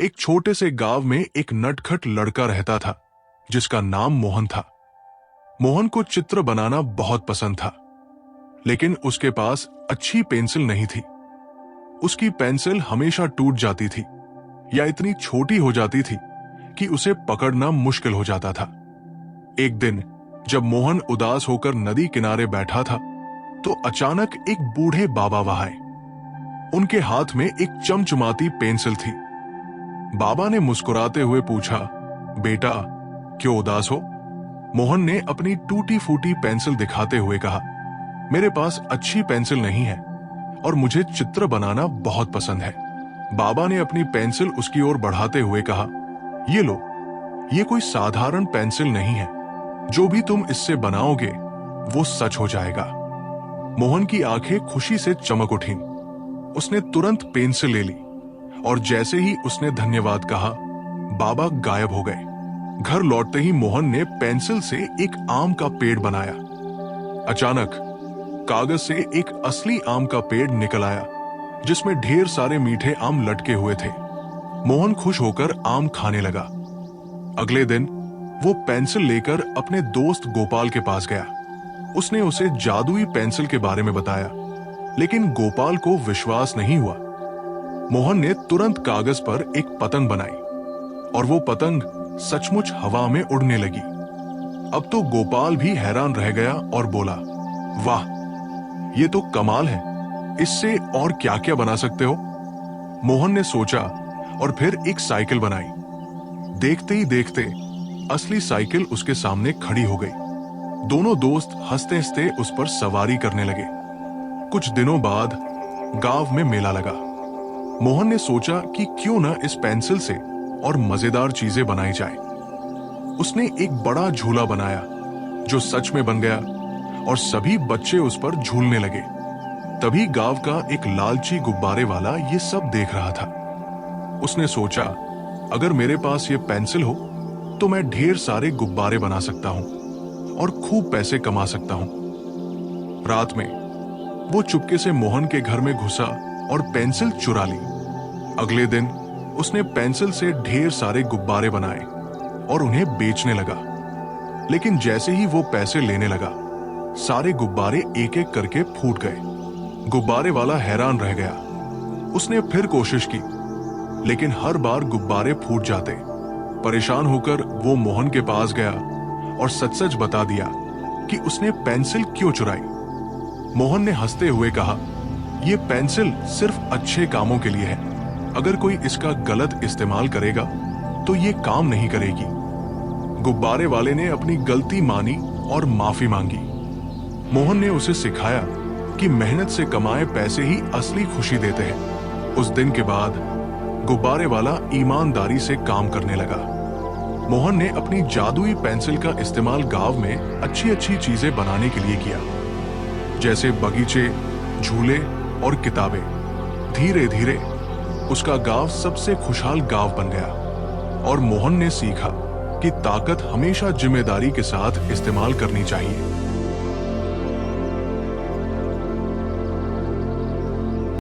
एक छोटे से गांव में एक नटखट लड़का रहता था जिसका नाम मोहन था। मोहन को चित्र बनाना बहुत पसंद था, लेकिन उसके पास अच्छी पेंसिल नहीं थी। उसकी पेंसिल हमेशा टूट जाती थी या इतनी छोटी हो जाती थी कि उसे पकड़ना मुश्किल हो जाता था। एक दिन जब मोहन उदास होकर नदी किनारे बैठा था तो अचानक एक बूढ़े बाबा वहां आए। उनके हाथ में एक चमचमाती पेंसिल थी। बाबा ने मुस्कुराते हुए पूछा, बेटा क्यों उदास हो? मोहन ने अपनी टूटी फूटी पेंसिल दिखाते हुए कहा, मेरे पास अच्छी पेंसिल नहीं है और मुझे चित्र बनाना बहुत पसंद है। बाबा ने अपनी पेंसिल उसकी ओर बढ़ाते हुए कहा, ये लो, ये कोई साधारण पेंसिल नहीं है। जो भी तुम इससे बनाओगे वो सच हो जाएगा। मोहन की आंखें खुशी से चमक उठीं। उसने तुरंत पेंसिल ले ली और जैसे ही उसने धन्यवाद कहा, बाबा गायब हो गए। घर लौटते ही मोहन ने पेंसिल से एक आम का पेड़ बनाया। अचानक कागज से एक असली आम का पेड़ निकल आया जिसमें ढेर सारे मीठे आम लटके हुए थे। मोहन खुश होकर आम खाने लगा। अगले दिन वो पेंसिल लेकर अपने दोस्त गोपाल के पास गया। उसने उसे जादुई पेंसिल के बारे में बताया, लेकिन गोपाल को विश्वास नहीं हुआ। मोहन ने तुरंत कागज पर एक पतंग बनाई और वो पतंग सचमुच हवा में उड़ने लगी। अब तो गोपाल भी हैरान रह गया और बोला, वाह, ये तो कमाल है, इससे और क्या क्या बना सकते हो? मोहन ने सोचा और फिर एक साइकिल बनाई। देखते ही देखते असली साइकिल उसके सामने खड़ी हो गई। दोनों दोस्त हंसते हंसते उस पर सवारी करने लगे। कुछ दिनों बाद गांव में मेला लगा। मोहन ने सोचा कि क्यों न इस पेंसिल से और मजेदार चीजें बनाई जाए। उसने एक बड़ा झूला बनाया जो सच में बन गया और सभी बच्चे उस पर झूलने लगे। तभी गांव का एक लालची गुब्बारे वाला ये सब देख रहा था। उसने सोचा, अगर मेरे पास ये पेंसिल हो तो मैं ढेर सारे गुब्बारे बना सकता हूं और खूब पैसे कमा सकता हूं। रात में वो चुपके से मोहन के घर में घुसा और पेंसिल चुरा ली। अगले दिन उसने पेंसिल से ढेर सारे गुब्बारे बनाए और उन्हें बेचने लगा। लेकिन जैसे ही वो पैसे लेने लगा, सारे गुब्बारे एक एक करके फूट गए। गुब्बारे वाला हैरान रह गया। उसने फिर कोशिश की, लेकिन हर बार गुब्बारे फूट जाते। परेशान होकर वो मोहन के पास गया और सच सच बता दिया कि उसने पेंसिल क्यों चुराई। मोहन ने हंसते हुए कहा, यह पेंसिल सिर्फ अच्छे कामों के लिए है। अगर कोई इसका गलत इस्तेमाल करेगा तो ये काम नहीं करेगी। गुब्बारे वाले ने अपनी गलती मानी और माफी मांगी। मोहन ने उसे सिखाया कि मेहनत से कमाए पैसे ही असली खुशी देते हैं। उस दिन के बाद गुब्बारे वाला ईमानदारी से काम करने लगा। मोहन ने अपनी जादुई पेंसिल का इस्तेमाल गांव में अच्छी अच्छी चीजें बनाने के लिए किया, जैसे बगीचे, झूले और किताबें। धीरे धीरे उसका गांव सबसे खुशहाल गांव बन गया और मोहन ने सीखा कि ताकत हमेशा जिम्मेदारी के साथ इस्तेमाल करनी चाहिए।